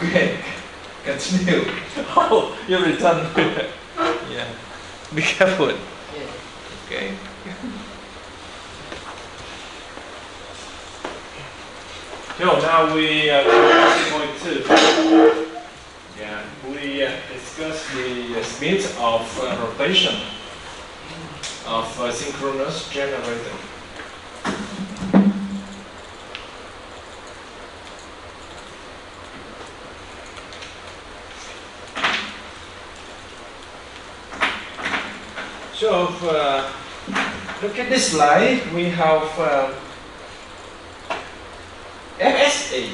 Okay, continue. Oh, you return. Yeah, be careful. Yes. Okay. So now we point 2. Yeah, we discuss the speed of rotation of synchronous generator. So look at this slide. We have FSA,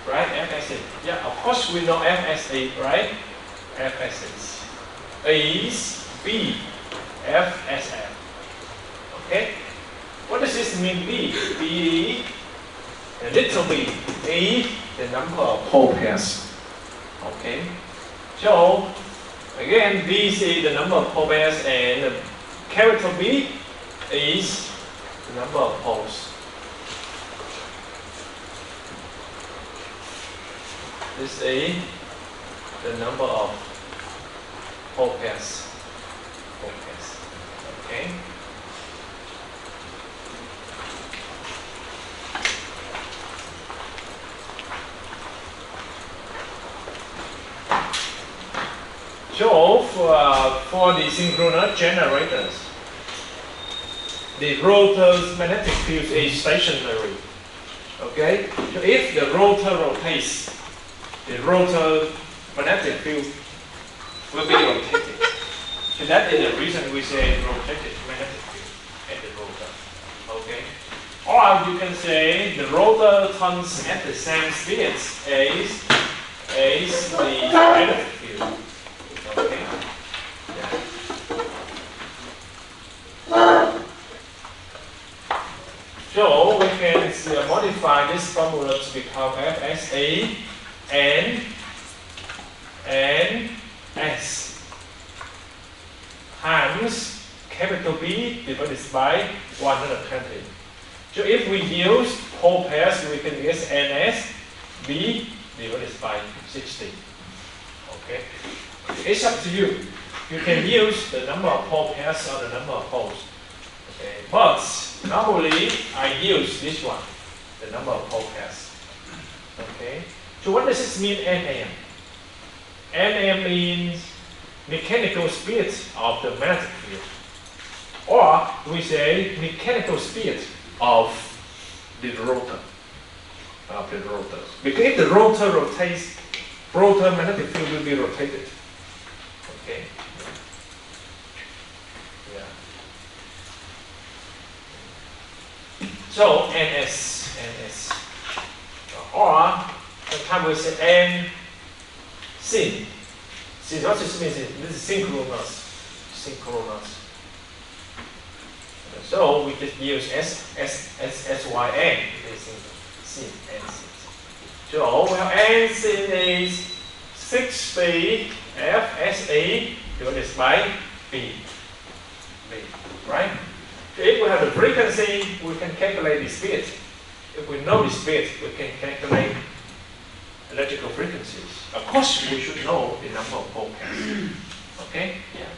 right? FSA. Yeah, of course we know FSA, right? FSA is B, FSF. Okay. What does this mean? B, the little b, A, the number of pole pairs. Okay. So again, B is the number of pole pairs, and the capital B is the number of poles. This is the number of pole pairs. Okay. So for the synchronous generators, the rotor's magnetic field is stationary. Okay. So if the rotor rotates, the rotor magnetic field will be rotated. So that is the reason we say rotated magnetic field at the rotor. Okay. Or you can say the rotor turns at the same speed as the magnetic field. Okay. Yeah. So we can modify this formula to become FSA and S times capital B divided by 120. So if we use pole pairs, we can use NS B divided by 60. Okay, it's up to you. You can use the number of pole pairs or the number of poles. Okay, but normally I use this one, the number of pole pairs. Okay. So what does this mean, Nm? Nm means mechanical speed of the magnetic field. Or we say mechanical speed of the rotor. Because if the rotor rotates, rotor magnetic field will be rotated. Okay. Yeah. So Ns. Or sometimes we say N syn. See, what this means is this is synchronous. So we just use SYN. This is syn, N syn. So we have N syn is 60 FSA divided by B. Right? So if we have the frequency, we can calculate the speed. If we know the speed, we can calculate electrical frequencies. Of course, we should know the number of pole pairs. Okay? Yeah.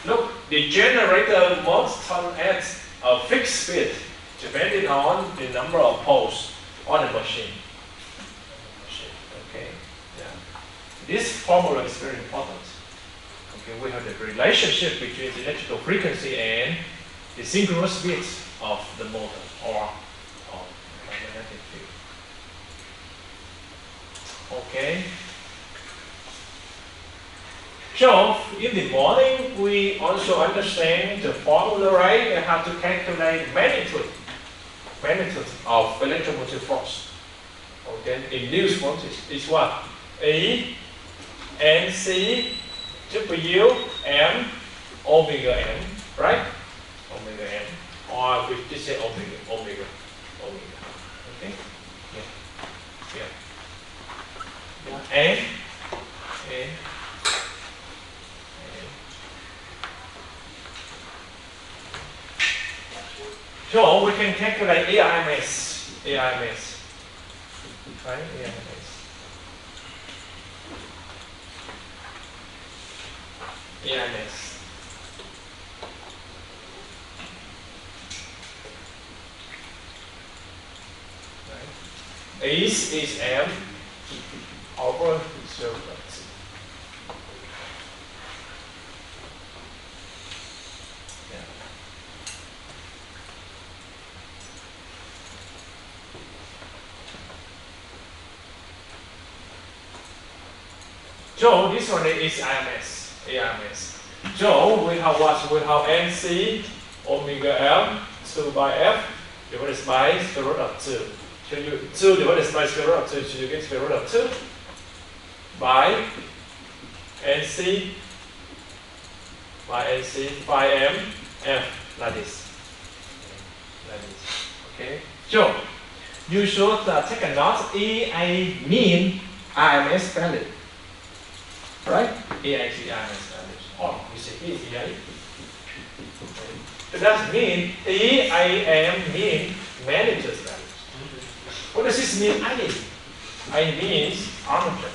Look, the generator must turn at a fixed speed depending on the number of poles on the machine. Okay? Yeah. This formula is very important. Okay, we have the relationship between the electrical frequency and the synchronous speed of the motor or magnetic field. Okay. So in the morning we also understand the formula, right? We have to calculate magnitude of electromotive force. Okay, induced voltage is what? E N C W M omega M, right? Omega M, or we just say omega. Okay. Yeah. And so we can calculate AIMS, right? AIMS. AIMS. Right. Is M over 0.2. So this one is AIMS. So we have what? We have NC omega L 2 by F divided by square root of 2. So you 2 divided by square root of 2, so you get square root of 2 by NC by M F like this. Like this. Okay. So you should take a note EA mean IMS value. Right? AIC IMS value. Oh, we say EA. So that means EAM mean manager's value. What does this mean? I means armature.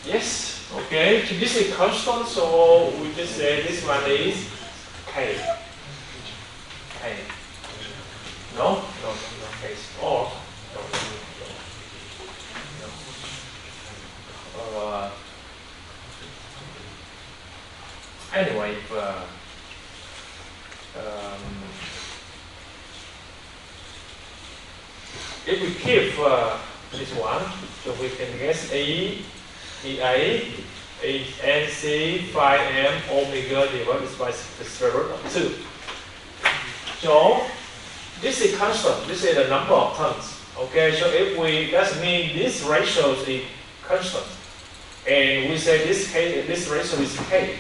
Yes, okay. So this is constant, so we just say this one is K. K. No, K. Or anyway, if we keep this one, so we can guess EA is NC phi M omega divided by the square root of 2. So this is constant. This is the number of terms. Okay, so if we that means this ratio is constant, and we say this ratio is K.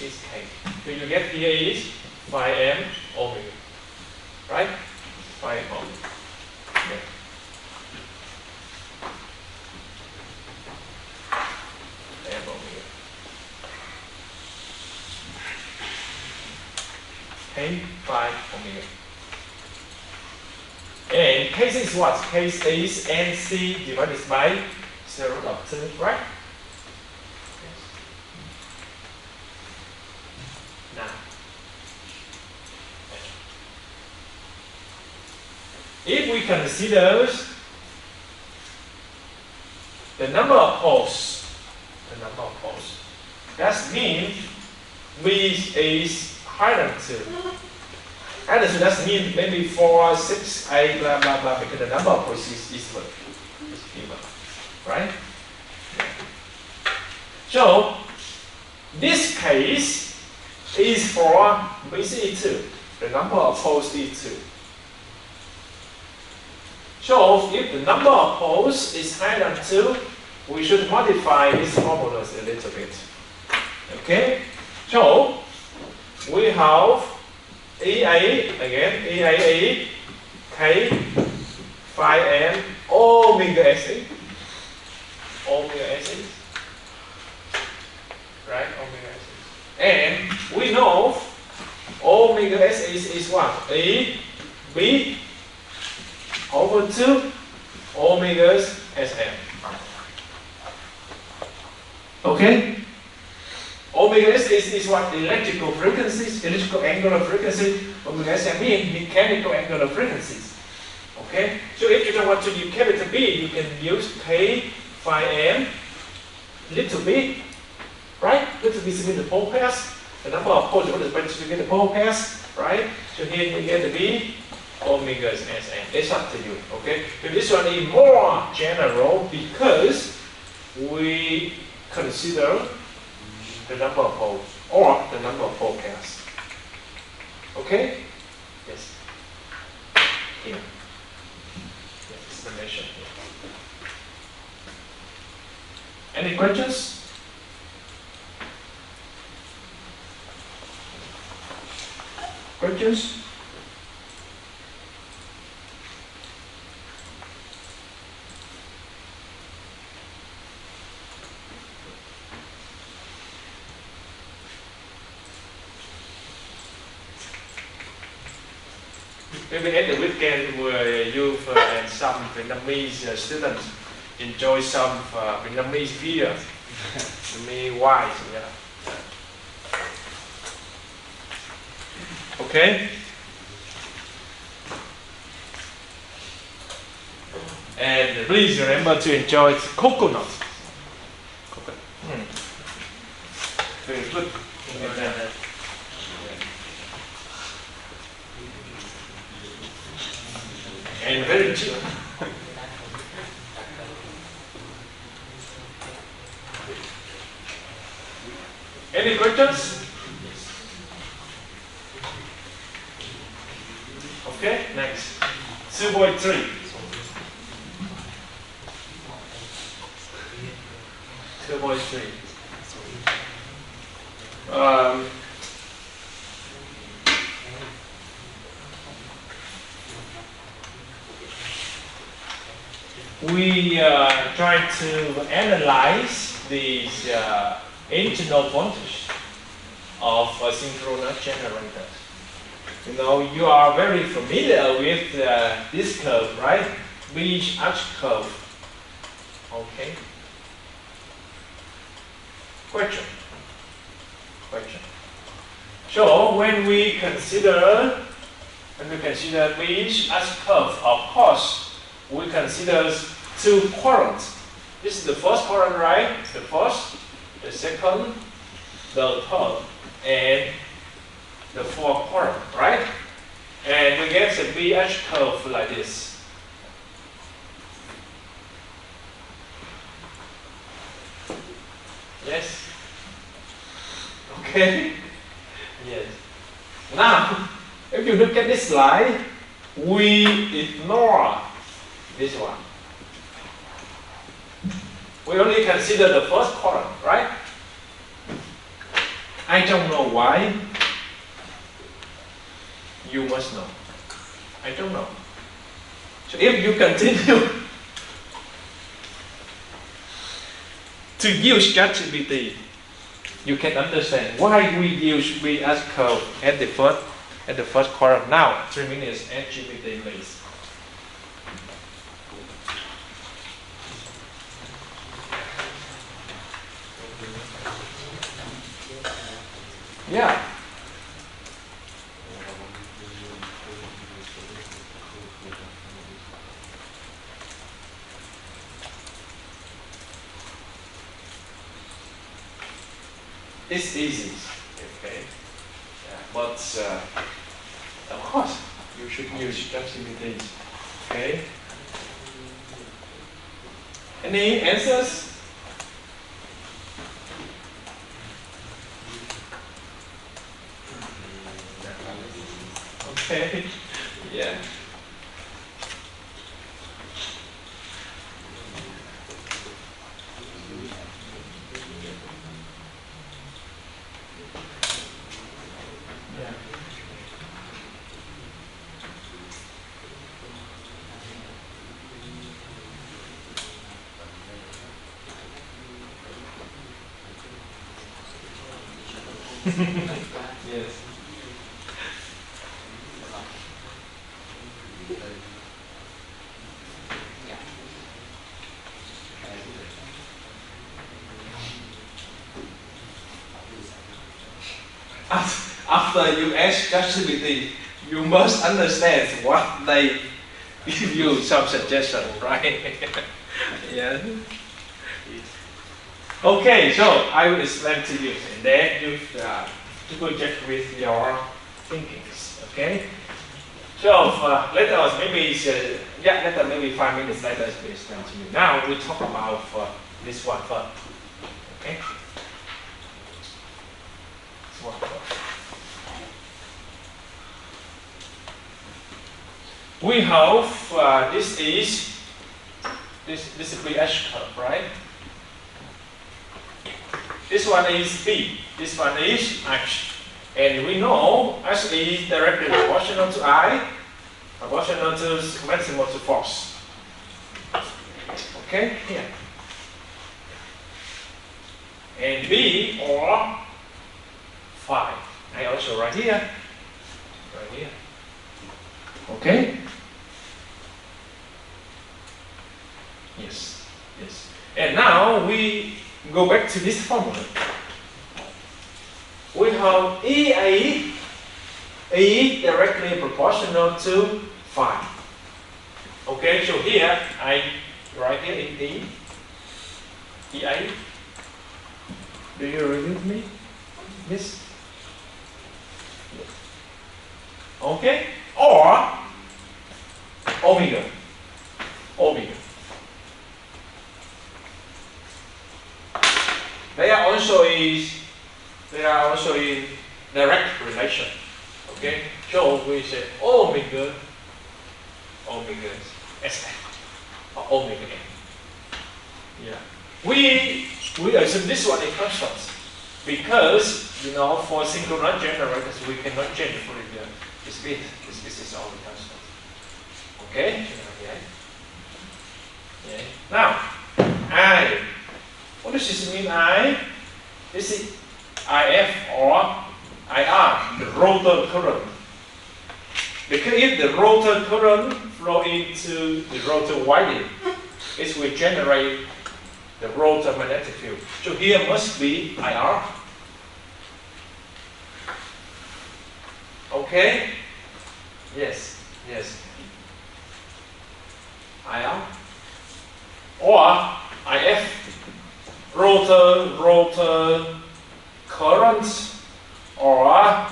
Is K. So you get here is phi M omega, right? Phi M omega. Okay. M omega. K phi omega. And case is what? Case is NC divided by square root of 2, right? Yes. Now, if we consider the number of poles, that means V is higher than 2. And so that means maybe 4, 6, 8, blah, blah, blah, because the number of poles is given, right? So, this case is for BC2, the number of poles is 2. So, if the number of poles is higher than 2, we should modify these formulas a little bit. Okay? So, we have EA, again, EAE, K, phi M, omega SE. Omega SE. Right? Omega SE. And we know omega SE is what? E, B, over 2 omegas SM. Okay? Omega S is what? Electrical frequencies, electrical angular frequency. Omega S means mechanical angular frequencies. Okay? So if you don't want to use capital B, you can use K phi M, little b, right? Little b is the pole pairs. The number of poles divided by to get the pole pairs, right? So here you get the B, omega is Sn. It's up to you. Okay? So this one is more general because we consider the number of poles or the number of pole pairs. Okay? Yes. Here. Yes, explanation here. Any questions? Questions? Maybe at the weekend where you and some Vietnamese students enjoy some Vietnamese beer. Vietnamese wine, yeah. Okay. And please remember to enjoy coconut. Very good. And very cheap. Any questions? Okay, next. 2.3. 2.3. We try to analyze the internal voltage of a synchronous generator. You know, you are very familiar with this curve, right? BH curve. Okay. Question. So when we consider BH curve, of course, we consider two currents. This is the first current, right? The first, the second, the third, and the fourth current, right? And we get a BH curve like this. Yes? Okay? Yes. Now, if you look at this slide, we ignore this one. We only consider the first current, right? I don't know why. You must know. I don't know. So if you continue to use ChatGPT, you can understand why we use BH curve at the first current. Now, 3 minutes at GPT, please. Yeah. It's easy, okay. Yeah. But of course, you should use ChatGPT. Okay. Any answers? Okay. Yeah. Yes. After you ask ChatGPT, you must understand what they give you some suggestion, right? Yeah. Okay, so I will explain to you, and then you go check with your thinkings. Okay. So let us maybe maybe 5 minutes later I will explain to you. Now we talk about this one first. Okay. This one first. We have this is BH curve, right? This one is B, this one is H. And we know H is directly proportional to I, proportional to maximum to force. Okay, here. And B or phi. I also write here. Right here. Okay? Yes. And now we go back to this formula. We have EA, E directly proportional to phi. Okay, so here I write here in EA. Do you agree with me? Yes. Okay, or omega. They are also in direct relation. Okay, so we say omega S or omega n. Yeah, we assume this one is constant because for synchronous generators we cannot change for the speed. The speed is always constant. Okay. Yeah. Now, I. What does this mean? This is IF or IR, the rotor current. Because if the rotor current flow into the rotor winding, it will generate the rotor magnetic field. So here must be IR. Okay? Yes. IR. Or IF. Rotor current or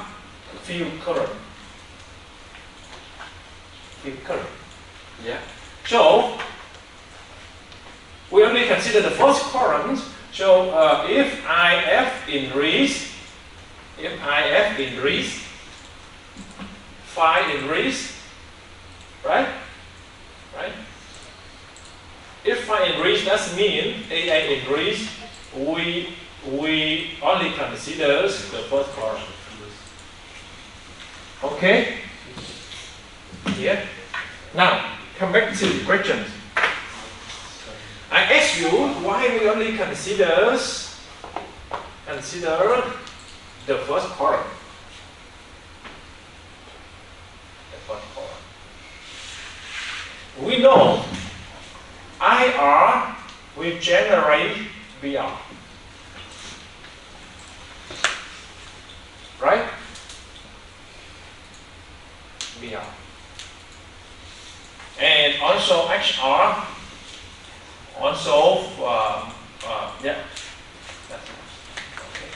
field current. Yeah. So we only consider the first current. So if IF increase, phi increase, right? If phi increase, that means AA increase. We only consider the first current. Okay? Yeah. Now come back to the questions. I ask you why we only consider the first current. We know IR will generate VR. Right? VR. And also HR. Also, yeah. Okay.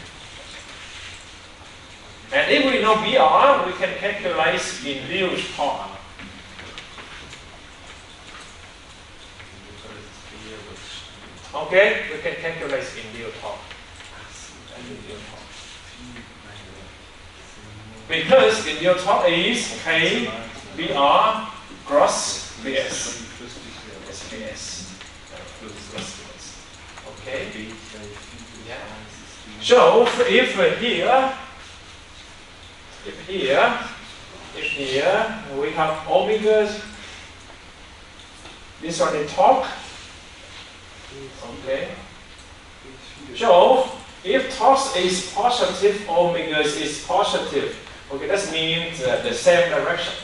And if we know VR, we can calculate induced torque. Okay, we can calculate induced torque. Because induced torque is K VR cross VS. Okay. Yeah. So if here we have omegas, this one is torque. Okay. So if torque is positive, omegas is positive. Okay, that means the same direction.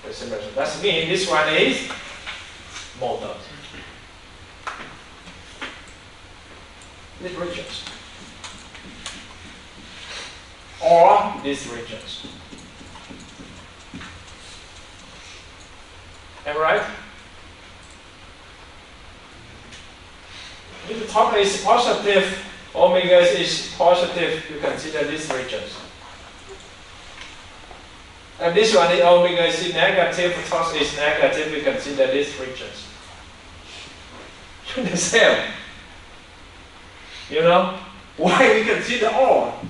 That means this one is motor. These regions. Or these regions. Am I right? If the torque is positive, omega is positive, you consider these regions. And this one, the omega is negative, torque is negative, we consider these regions. The same. You know, why we consider all?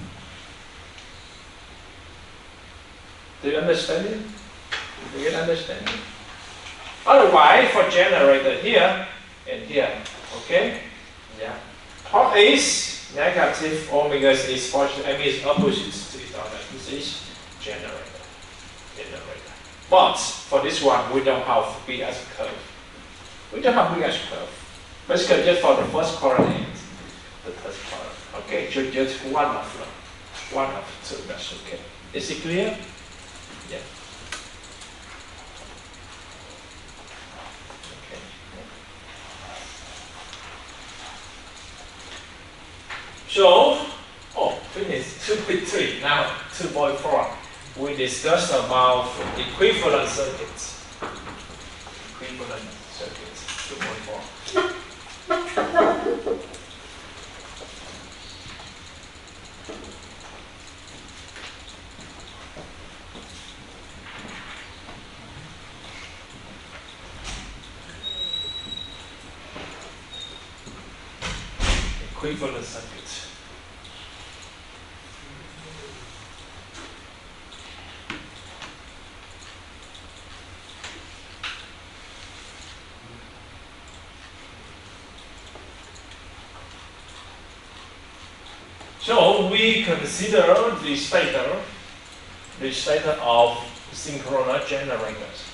Do you understand it? Do you understand it? Otherwise, for generator here and here, okay? Yeah. Torque is negative, omega is positive, I mean it's opposites to each other. This is generator. But for this one, we don't have BS curve. We don't have BS curve. Basically, just for the first coordinate, the first column. Okay, so just one of two. That's okay. Is it clear? Yeah. Okay. 2.3. Now 2.4. We discussed about equivalent circuits. Equivalent circuits. 2.4. Equivalent circuits. So we consider the stator of synchronous generators.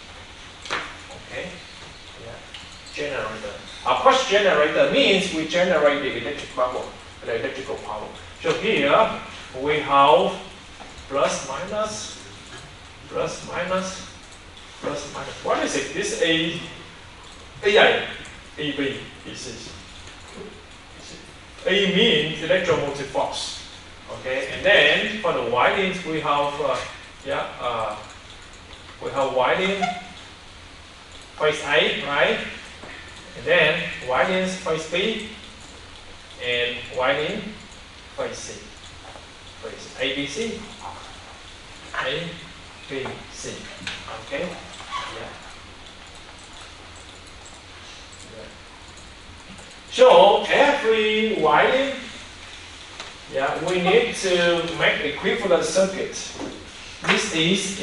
Okay? Yeah. Generator. Of course, generator means we generate the electrical power. So here we have plus minus. What is it? This AI, AB, is A means electromotive force. Okay, and then for the windings we have winding phase A, right? And then windings phase B and winding phase C. Phase A, B, C. A, B, C. Okay? Yeah. So every winding, we need to make equivalent circuit. This is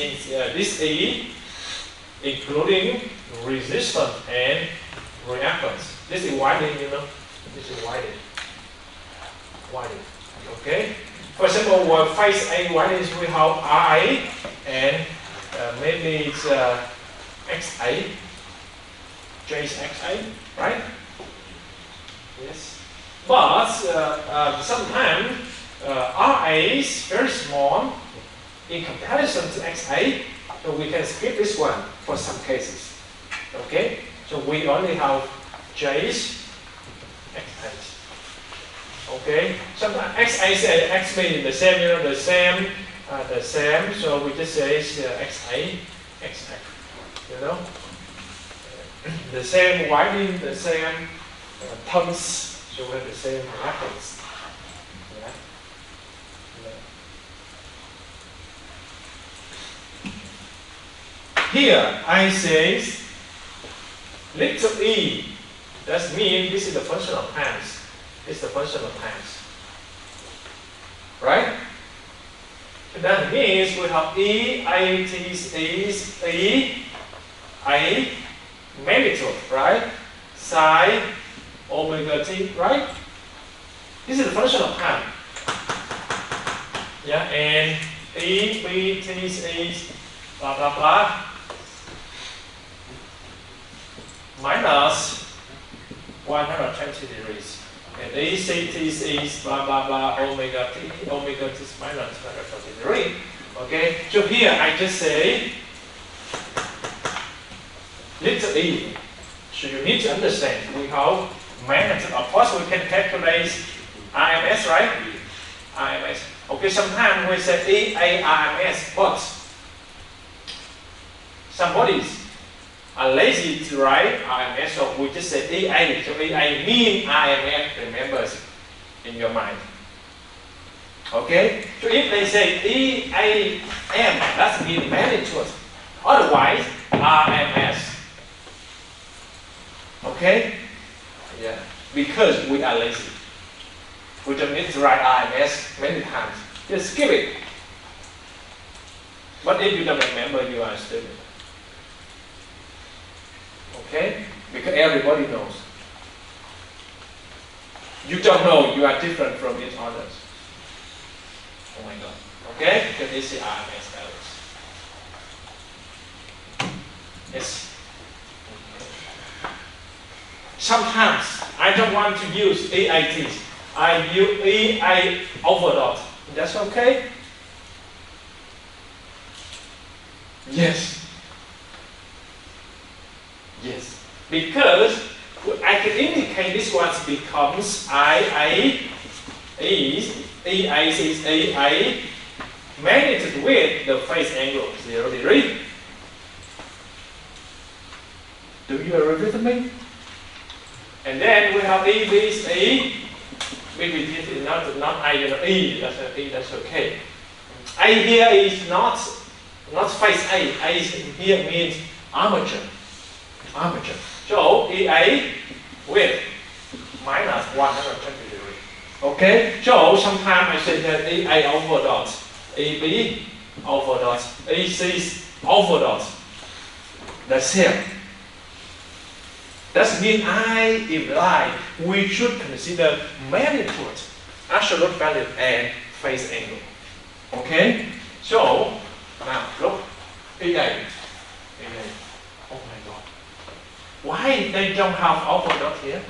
including resistance and reactance. This is winding, you know. This is winding. Okay. For example, phase A windings we have RA and maybe it's XA. J is XA, right? Yes. But sometimes RA is very small in comparison to XA, so we can skip this one for some cases. Okay? So we only have J's, XA's. Okay? Sometimes XA and XB is the same, you know, the same. So we just say it's XA, XA. You know? The same winding, the same tons, so we have the same reactance. Here I say little e. That means this is the function of times. This is the function of times. Right? That means we have E, I, T is E, I, magnitude, right? Psi, omega t, right? This is the function of time. Yeah, and E, B, T is blah, blah, blah. Minus 120 degrees. And A, C, T is blah, blah, blah, omega t is minus 120 degrees. Okay, so here I just say little e. So you need to understand, we have magnitude. Of course, we can calculate RMS, right? RMS. Okay, sometimes we say EA RMS, but some bodies are lazy to write RMS, so we just say EA. So EA means RMS, remember in your mind. Okay? So if they say EAM, that means magnitude. Otherwise, RMS. Okay? Yeah. Because we are lazy. We don't need to write RMS many times. Just skip it. But if you don't remember, you are stupid. Okay? Because everybody knows. You don't know, you are different from each other. Oh my God. Okay? Because this is RMS values. Yes. Sometimes I don't want to use AIT. I use AI overdot. That's okay? Yes. Yes. Because I can indicate this one becomes IA is AI is AI magnitude with the phase angle 0 degree. Do you agree with me? And then we have E, B, E. Maybe this is not I, E, that's okay. A here is not phase A. A here means armature. So EA with minus 120 degrees. Okay, so sometimes I say that EA over dot, EB over dot, EC over dot. That's here. That means I imply we should consider magnitude, absolute value, and phase angle. Okay, so now look, EA. Oh my God. Why they don't have alpha dot here?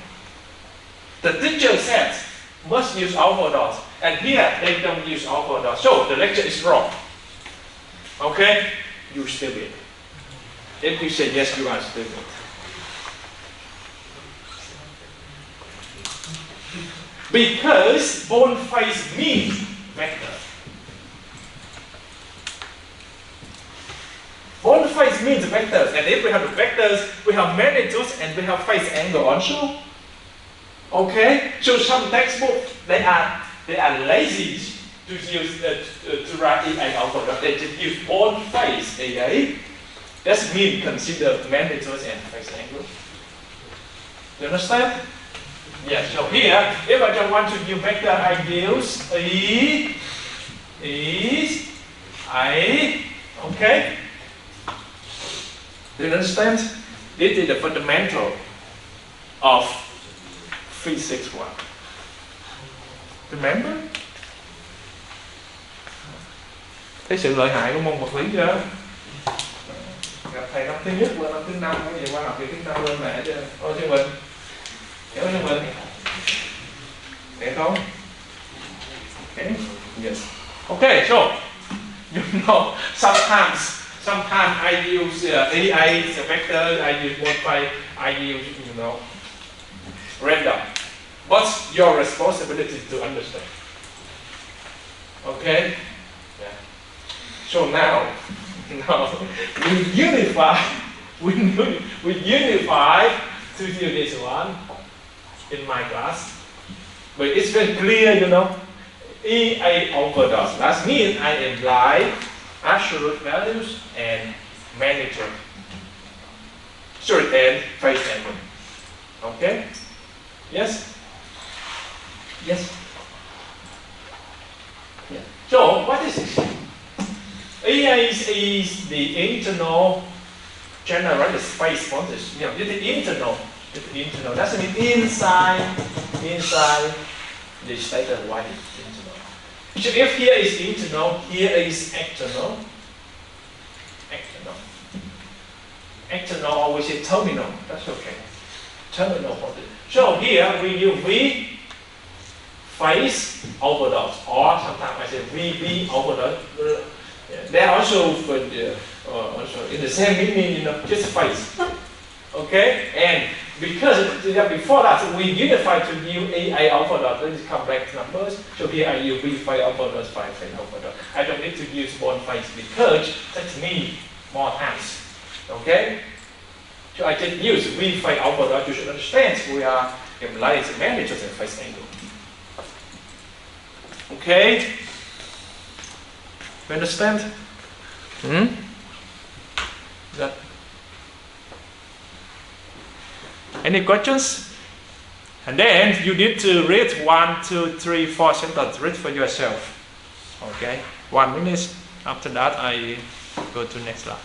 The teacher said must use alpha dot, and here they don't use alpha dot. So the lecture is wrong. Okay? You stupid. If you say yes, you are stupid. Because bone phase means vector. Bone phase means vectors, and if we have the vectors, we have magnitudes and we have phase angle also. Okay, so some textbooks they are lazy to use to write EA alpha dot. They just use bone phase EA. That means consider magnitudes and phase angle. You understand? Yes. So here, if I just want to use vector ideals, E is I. Okay. Do you understand? This is the fundamental of physics 1. Remember? Cái sự lợi hại của môn vật lý chưa? Gặp thầy năm thứ nhất qua năm thứ 5, cái gì qua học kỳ thứ 5 lên mẹ chưa? Ôi Xuân Bình, hiểu Xuân Bình? Hiểu không? Okay. Yes. Okay. So you know sometimes I use EA as a vector, I use one by, I use, random. What's your responsibility to understand? Okay? Yeah. So now we unify to do this one in my class. But it's very clear, EA over dot. That means I imply absolute values and magnitude. Sorry, and phase angle. Okay? Yes? Yes? Yeah. So, what is it? EA is the internal generated space quantities. It's the internal. That means inside the stated y is internal. So if here is internal, here is external. External always say terminal. That's okay. Terminal quantity. So here we use V phase over dot, or sometimes I say VB over dot. They are also also in the same meaning, just phase. Okay, and because before that we unified to use EA alpha dot, these complex numbers. So here I use V phase alpha dot, phi phase alpha dot. I don't need to use bond phase because that's me more times. Okay, so I just use V phase alpha dot. You should understand we are implying magnitude and phase angle. Okay, you understand? That. Any questions? And then you need to read 1, 2, 3, 4 sentences. Read for yourself. Okay, 1 minute. After that, I go to next slide.